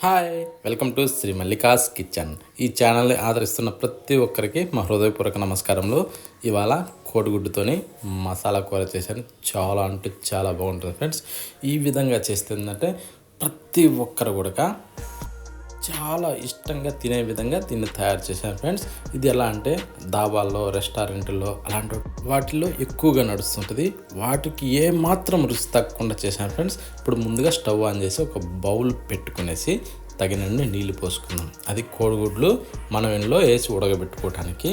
Hi, welcome to Sri Mallika's kitchen. ఈ ఛానల్ని ఆదరిస్తున్న ప్రతి ఒక్కరికి మా హృదయపూర్వక నమస్కారములు. ఇవాళ కోడిగుడ్డుతోని మసాలా కూర చేశాను. చాలా అంటే చాలా బాగుంటుంది ఫ్రెండ్స్. ఈ విధంగా చేస్తే ఏంటంటే ప్రతి ఒక్కరు కూడా చాలా ఇష్టంగా తినే విధంగా దీన్ని తయారు చేశాను ఫ్రెండ్స్. ఇది ఎలా అంటే దాబాల్లో, రెస్టారెంట్లో అలాంటి వాటిల్లో ఎక్కువగా నడుస్తుంటుంది. వాటికి ఏమాత్రం రుచి తగ్గకుండా చేశాను ఫ్రెండ్స్. ఇప్పుడు ముందుగా స్టవ్ ఆన్ చేసి ఒక బౌల్ పెట్టుకునేసి తగినన్ని నీళ్లు పోసుకుందాం. అది కోడిగుడ్లు మనం ఇంట్లో వేసి ఉడకబెట్టుకోవడానికి.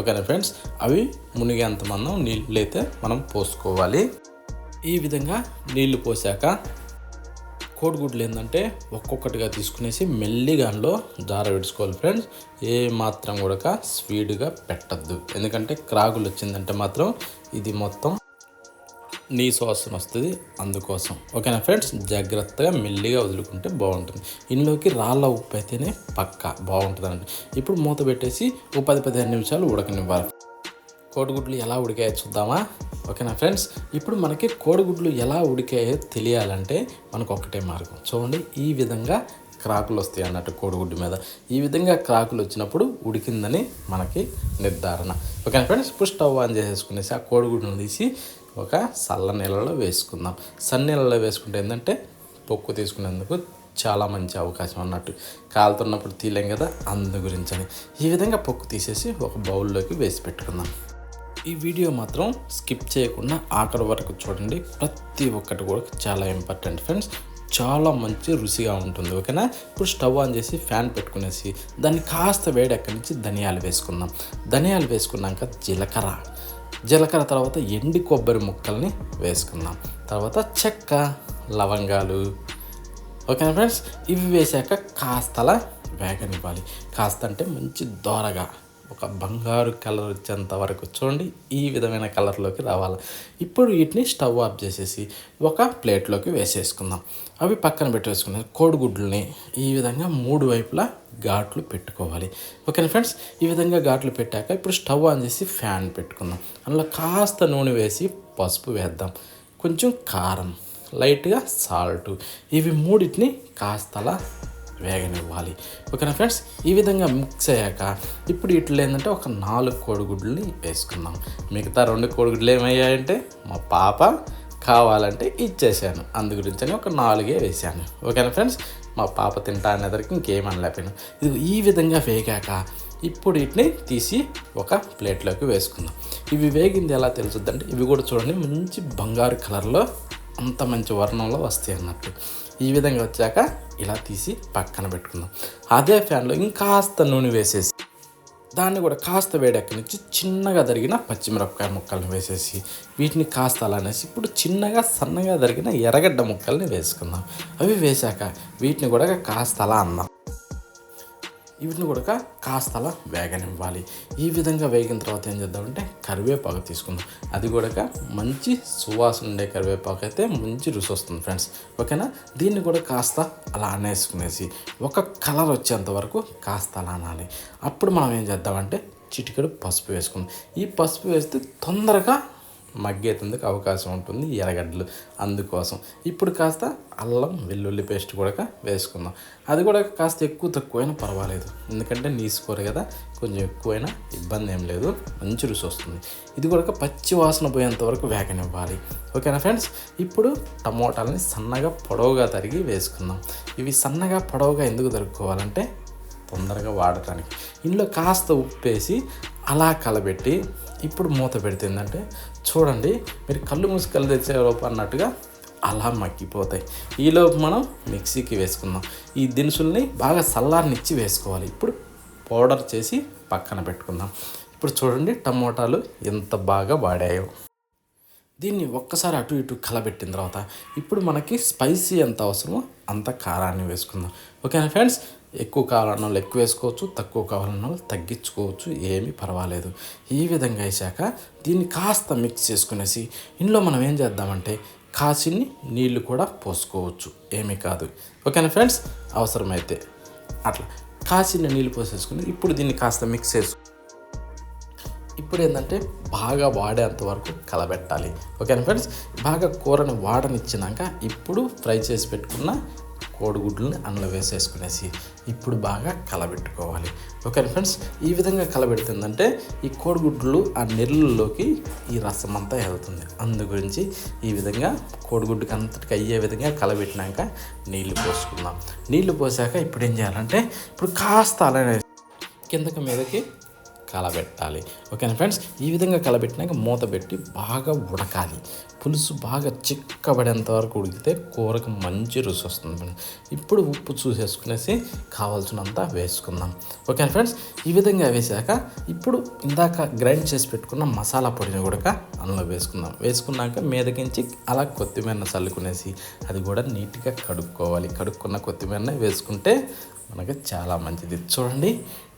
ఓకేనా ఫ్రెండ్స్, అవి మునిగేంత మందం నీళ్ళు అయితే మనం పోసుకోవాలి. ఈ విధంగా నీళ్లు పోసాక కోడిగుడ్లు ఏంటంటే ఒక్కొక్కటిగా తీసుకునేసి మెల్లిగా అందులో జార విడుచుకోవాలి ఫ్రెండ్స్. ఏ మాత్రం కూడా స్పీడ్గా పెట్టద్దు, ఎందుకంటే క్రాగులు వచ్చిందంటే మాత్రం ఇది మొత్తం నీసు వాసన వస్తుంది. అందుకోసం ఓకేనా ఫ్రెండ్స్, జాగ్రత్తగా మెల్లిగా వదులుకుంటే బాగుంటుంది. ఇందులోకి రాళ్ళ ఉప్పు అయితేనే పక్కా బాగుంటుందండి. ఇప్పుడు మూత పెట్టేసి ఓ 10-15 నిమిషాలు ఉడకనివ్వాలి. కోడిగుడ్లు ఎలా ఉడికాయో చూద్దామా? ఓకేనా ఫ్రెండ్స్, ఇప్పుడు మనకి కోడిగుడ్లు ఎలా ఉడికాయో తెలియాలంటే మనకు ఒకటే మార్గం. చూడండి, ఈ విధంగా క్రాకులు వస్తాయి అన్నట్టు కోడిగుడ్డు మీద. ఈ విధంగా క్రాకులు వచ్చినప్పుడు ఉడికిందని మనకి నిర్ధారణ. ఓకేనా ఫ్రెండ్స్, ఇప్పుడు స్టవ్ ఆన్ చేసేసుకునేసి ఆ కోడిగుడ్డును తీసి ఒక చల్ల నీళ్ళలో వేసుకుందాం. సన్నీళ్ళలో వేసుకుంటే ఏంటంటే పొక్కు తీసుకునేందుకు చాలా మంచి అవకాశం అన్నట్టు. కాలుతున్నప్పుడు తీయలేం కదా, అందు గురించి అని ఈ విధంగా పొక్కు తీసేసి ఒక బౌల్లోకి వేసి పెట్టుకుందాం. ఈ వీడియో మాత్రం స్కిప్ చేయకుండా ఆఖరి వరకు చూడండి. ప్రతి ఒక్కటి కూడా చాలా ఇంపార్టెంట్ ఫ్రెండ్స్. చాలా మంచి రుచిగా ఉంటుంది. ఓకేనా, ఇప్పుడు స్టవ్ ఆన్ చేసి ఫ్యాన్ పెట్టుకునేసి దాన్ని కాస్త వేడెక్కడి నుంచి ధనియాలు వేసుకుందాం. ధనియాలు వేసుకున్నాక జీలకర్ర తర్వాత ఎండి కొబ్బరి ముక్కల్ని వేసుకుందాం. తర్వాత చెక్క, లవంగాలు. ఓకేనా ఫ్రెండ్స్, ఇవి వేసాక కాస్తలా వేగనివ్వాలి. కాస్త అంటే మంచి దోరగా ఒక బంగారు కలర్ వచ్చేంత వరకు చూడండి, ఈ విధమైన కలర్లోకి రావాలి. ఇప్పుడు వీటిని స్టవ్ ఆఫ్ చేసేసి ఒక ప్లేట్లోకి వేసేసుకుందాం. అవి పక్కన పెట్టేసుకున్నాం. కోడిగుడ్లని ఈ విధంగా 3 వైపులా ఘాట్లు పెట్టుకోవాలి. ఓకేనా ఫ్రెండ్స్, ఈ విధంగా ఘాట్లు పెట్టాక ఇప్పుడు స్టవ్ ఆన్ చేసి ఫ్యాన్ పెట్టుకుందాం. అందులో కాస్త నూనె వేసి పసుపు వేద్దాం, కొంచెం కారం, లైట్గా సాల్ట్. ఇవి మూడింటిని కాస్తలా వేగనివ్వాలి. ఓకేనా ఫ్రెండ్స్, ఈ విధంగా మిక్స్ అయ్యాక ఇప్పుడు ఇట్లా ఏంటంటే ఒక 4 కోడిగుడ్లని వేసుకుందాం. మిగతా 2 కోడిగుడ్లు ఏమయ్యాయంటే మా పాప కావాలంటే ఇచ్చేసాను, అందు గురించి ఒక 4 వేసాను. ఓకేనా ఫ్రెండ్స్, మా పాప తింటా అనేసరికి ఇంకేమనలేకపోయాను. ఇది ఈ విధంగా వేగాక ఇప్పుడు వీటిని తీసి ఒక ప్లేట్లోకి వేసుకుందాం. ఇవి వేగింది ఎలా తెలుసుద్దంటే ఇవి కూడా చూడండి మంచి బంగారు కలర్లో అంత మంచి వర్ణంలో వస్తాయి అన్నట్టు. ఈ విధంగా వచ్చాక ఇలా తీసి పక్కన పెట్టుకుందాం. అదే ఫ్యాన్లో ఇంకాస్త నూనె వేసేసి దాన్ని కూడా కాస్త వేడెక్కనిచ్చి చిన్నగా తరిగిన పచ్చిమిరపకాయ ముక్కల్ని వేసేసి వీటిని కాస్త అలానేసి ఇప్పుడు చిన్నగా సన్నగా తరిగిన ఎర్రగడ్డ ముక్కల్ని వేసుకుందాం. అవి వేసాక వీటిని కూడా కాస్త అలా అందాం. వీటిని కూడా కాస్త అలా వేగనివ్వాలి. ఈ విధంగా వేగిన తర్వాత ఏం చేద్దామంటే కరివేపాకు తీసుకుందాం. అది కూడా మంచి సువాసన ఉండే కరివేపాకు అయితే మంచి రుచి వస్తుంది ఫ్రెండ్స్. ఓకేనా, దీన్ని కూడా కాస్త అలా అనేసుకునేసి ఒక కలర్ వచ్చేంత వరకు కాస్త అలా అనాలి. అప్పుడు మనం ఏం చేద్దామంటే చిటికెడు పసుపు వేసుకుందాం. ఈ పసుపు వేస్తే తొందరగా మగ్గేందుకు అవకాశం ఉంటుంది ఎర్రగడ్డలు, అందుకోసం ఇప్పుడు కాస్త అల్లం వెల్లుల్లి పేస్ట్ కూడా వేసుకుందాం. అది కూడా కాస్త ఎక్కువ తక్కువైనా పర్వాలేదు, ఎందుకంటే నీసుకోరు కదా, కొంచెం ఎక్కువైనా ఇబ్బంది ఏం లేదు, మంచి రుచి వస్తుంది. ఇది కూడా పచ్చి వాసన పోయేంత వరకు వేగనివ్వాలి. ఓకేనా ఫ్రెండ్స్, ఇప్పుడు టమోటాలని సన్నగా పొడవుగా తరిగి వేసుకుందాం. ఇవి సన్నగా పొడవుగా ఎందుకు తరుక్కోవాలంటే తొందరగా వాడటానికి. ఇందులో కాస్త ఉప్పు వేసి అలా కలబెట్టి ఇప్పుడు మూత పెడితే ఏంటంటే చూడండి, మీరు కళ్ళు మూసి కళ్ళు తెచ్చేలోపు అన్నట్టుగా అలా మగ్గిపోతాయి. ఈలోపు మనం మిక్సీకి వేసుకుందాం. ఈ దినుసుల్ని బాగా చల్లారనిచ్చి వేసుకోవాలి. ఇప్పుడు పౌడర్ చేసి పక్కన పెట్టుకుందాం. ఇప్పుడు చూడండి టమోటాలు ఎంత బాగా వాడాయో. దీన్ని ఒక్కసారి అటు ఇటు కలబెట్టిన తర్వాత ఇప్పుడు మనకి స్పైసీ ఎంత అవసరమో అంత కారాన్ని వేసుకుందాం. ఓకేనా ఫ్రెండ్స్, ఎక్కువ కావాలన్న వాళ్ళు ఎక్కువ వేసుకోవచ్చు, తక్కువ కావాలన్న వాళ్ళు తగ్గించుకోవచ్చు, ఏమీ పర్వాలేదు. ఈ విధంగా వేసాక దీన్ని కాస్త మిక్స్ చేసుకునేసి ఇందులో మనం ఏం చేద్దామంటే కాసిన్ని నీళ్లు కూడా పోసుకోవచ్చు, ఏమీ కాదు. ఓకేనా ఫ్రెండ్స్, అవసరమైతే అట్లా కాసిన నీళ్ళు పోసేసుకుని ఇప్పుడు దీన్ని కాస్త మిక్స్ చేసుకుని ఇప్పుడు ఏంటంటే బాగా వాడేంత వరకు కలబెట్టాలి. ఓకేనా ఫ్రెండ్స్, బాగా కూరని వాడనిచ్చినాక ఇప్పుడు ఫ్రై చేసి పెట్టుకున్న కోడిగుడ్లని అందులో వేసేసుకునేసి ఇప్పుడు బాగా కలబెట్టుకోవాలి. ఓకే ఫ్రెండ్స్, ఈ విధంగా కలబెడుతుందంటే ఈ కోడిగుడ్లు ఆ నీళ్ళలోకి ఈ రసం అంతా వెళ్తుంది. అందు గురించి ఈ విధంగా కోడిగుడ్డుకి అంతటికి అయ్యే విధంగా కలబెట్టినాక నీళ్లు పోసుకుందాం. నీళ్లు పోసాక ఇప్పుడు ఏం చేయాలంటే ఇప్పుడు కాస్త అలానే కిందకి మీదకి కలబెట్టాలి. ఓకేనా ఫ్రెండ్స్, ఈ విధంగా కలబెట్టినాక మూత పెట్టి బాగా ఉడకాలి. పులుసు బాగా చిక్కబడేంత వరకు ఉడికితే కూరకు మంచి రుచి వస్తుంది. ఇప్పుడు ఉప్పు చూసేసుకునేసి కావాల్సినంత వేసుకుందాం. ఓకేనా ఫ్రెండ్స్, ఈ విధంగా వేసాక ఇప్పుడు ఇందాక గ్రైండ్ చేసి పెట్టుకున్న మసాలా పొడిని కూడా అందులో వేసుకుందాం. వేసుకున్నాక మీదకించి అలా కొత్తిమీరని చల్లుకునేసి అది కూడా నీట్గా కడుక్కోవాలి. కడుక్కున్న కొత్తిమీరని వేసుకుంటే మనకి చాలా మంచిది. చూడండి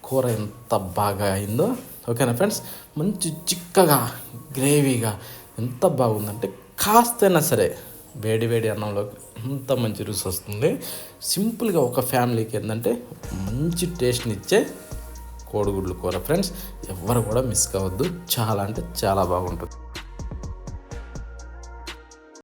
కూర ఎంత బాగా అయిందో. ఓకేనా ఫ్రెండ్స్, మంచి చిక్కగా గ్రేవీగా ఎంత బాగుందంటే కాస్తైనా సరే వేడి వేడి అన్నంలోకి అంత మంచి రుచి వస్తుంది. సింపుల్గా ఒక ఫ్యామిలీకి ఏంటంటే మంచి టేస్ట్ని ఇచ్చే కోడిగుడ్లు కూర ఫ్రెండ్స్, ఎవ్వరు కూడా మిస్ కావద్దు. చాలా అంటే చాలా బాగుంటుంది.